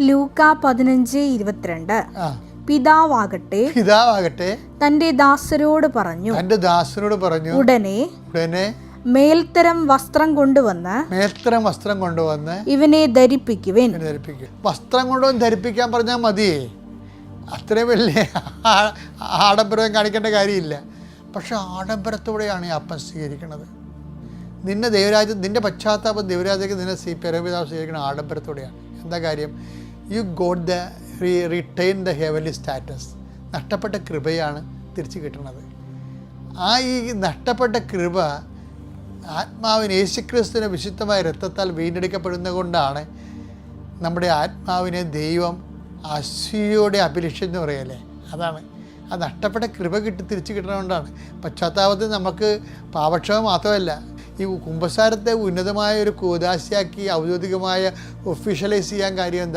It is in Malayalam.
ലൂക്ക 15:22. പിതാവാകട്ടെ തന്റെ ദാസരോട് പറഞ്ഞു, ഉടനെ മേൽത്തരം വസ്ത്രം കൊണ്ടുവന്ന് ഇവനെ ധരിപ്പിക്കുവിൻ. വസ്ത്രം കൊണ്ടുവന്ന് ധരിപ്പിക്കാൻ പറഞ്ഞാൽ മതിയേ, അത്രയും വലിയ ആഡംബരം കാണിക്കേണ്ട കാര്യമില്ല. പക്ഷെ ആഡംബരത്തോടെയാണ് ഈ അപ്പൻ സ്വീകരിക്കുന്നത്. നിന്റെ പശ്ചാത്താപം ദൈവരാജ്യത്തിൽ നിന്നെ പരമപിതാവ് സ്വീകരിക്കുന്ന ആഡംബരത്തോടെയാണ്. എന്താ കാര്യം? You got retain the heavenly status. നഷ്ടപ്പെട്ട കൃപയാണ് തിരിച്ചു കിട്ടുന്നത്. ഈ നഷ്ടപ്പെട്ട കൃപ ആത്മാവിന് യേശുക്രിസ്തുവിൻ്റെ വിശുദ്ധമായ രക്തത്താൽ വീണ്ടെടുക്കപ്പെടുന്നത് കൊണ്ടാണ് നമ്മുടെ ആത്മാവിനെ ദൈവം അസൂയയോടെ അഭിലഷിച്ചെന്ന് പറയല്ലേ. അതാണ് ആ നഷ്ടപ്പെട്ട കൃപ തിരിച്ചു കിട്ടുന്നതുകൊണ്ടാണ്. പശ്ചാത്താപത്തിൽ നമുക്ക് പാപക്ഷമ മാത്രമല്ല, ഈ കുമ്പസാരത്തെ ഉന്നതമായ ഒരു കൂദാശയാക്കി ഔദ്യോഗികമായ ഒഫീഷ്യലൈസ് ചെയ്യാൻ കാര്യം എന്താ?